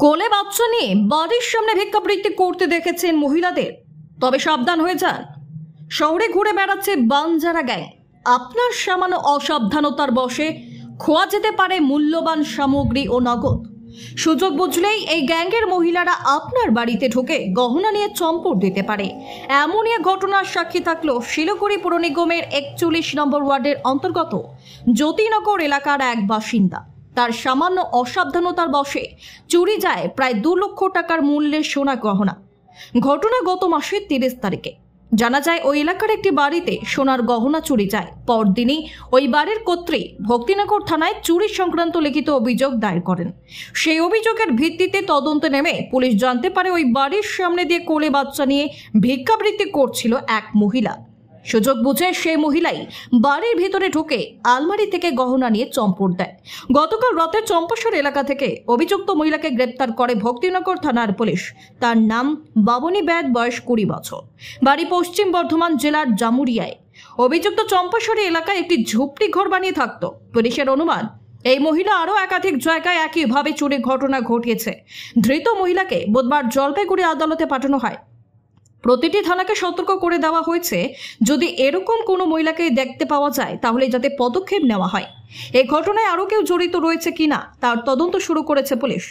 কোলে বাচ্চা নিয়ে বাড়ির সামনে ভিক্ষাবৃত্তি করতে দেখেছেন মহিলাদের, তবে সাবধান হয়ে যান। শহরে ঘুরে বেড়াচ্ছে বানজারা গ্যাং। আপনার সামান্য অসাবধানতার বশে খোয়া যেতে পারে মূল্যবান সামগ্রী ও নগদ। সুযোগ বুঝলেই এই গ্যাংয়ের মহিলারা আপনার বাড়িতে ঢুকে গহনা নিয়ে চম্পট দিতে পারে। এমনই এক ঘটনার সাক্ষী থাকলো শিলিগুড়ি পুর নিগমের 41 নম্বর ওয়ার্ডের অন্তর্গত জ্যোতিনগর এলাকার এক বাসিন্দা। তার সামান্য অসাবধানতার বশে চুরি যায় প্রায় 2 লক্ষ টাকার মূল্যের সোনা গহনা। ঘটনা গত মাসের 30 তারিখে। জানা যায় ওই এলাকার একটি বাড়িতে সোনার গহনা চুরি যায়। পরদিনই ওই বাড়ির কর্ত্রী ভক্তিনগর থানায় চুরি সংক্রান্ত লিখিত অভিযোগ দায়ের করেন। সেই অভিযোগের ভিত্তিতে তদন্তে নেমে পুলিশ জানতে পারে ওই বাড়ির সামনে দিয়ে কোলে বাচ্চা নিয়ে ভিক্ষাবৃত্তি করছিল এক মহিলা। সুযোগ বুঝে সেই মহিলাই বাড়ির ভিতরে ঢুকে আলমারি থেকে গহনা নিয়ে চম্পট দেয়। গতকাল রাতে চম্পাসর এলাকা থেকে অভিযুক্ত মহিলাকে গ্রেপ্তার করে ভক্তিনগর থানার পুলিশ। তার নাম বাবনী ব্যাদ, বয়স 20 বছর, বাড়ি পশ্চিম বর্ধমান জেলার জামুরিয়ায়। অভিযুক্ত চম্পাসর এলাকায় একটি ঝুপড়ি ঘর বানিয়ে থাকত। পুলিশের অনুমান এই মহিলা আরও একাধিক জায়গায় একইভাবে চুরির ঘটনা ঘটিয়েছে। ধৃত মহিলাকে বুধবার জলপাইগুড়ি আদালতে পাঠানো হয়। প্রতিটি থানাকে সতর্ক করে দেওয়া হয়েছে, যদি এরকম কোনো মহিলাকে দেখতে পাওয়া যায় তাহলে যাতে পদক্ষেপ নেওয়া হয়। এই ঘটনায় আরও কেউ জড়িত রয়েছে কিনা তার তদন্ত শুরু করেছে পুলিশ।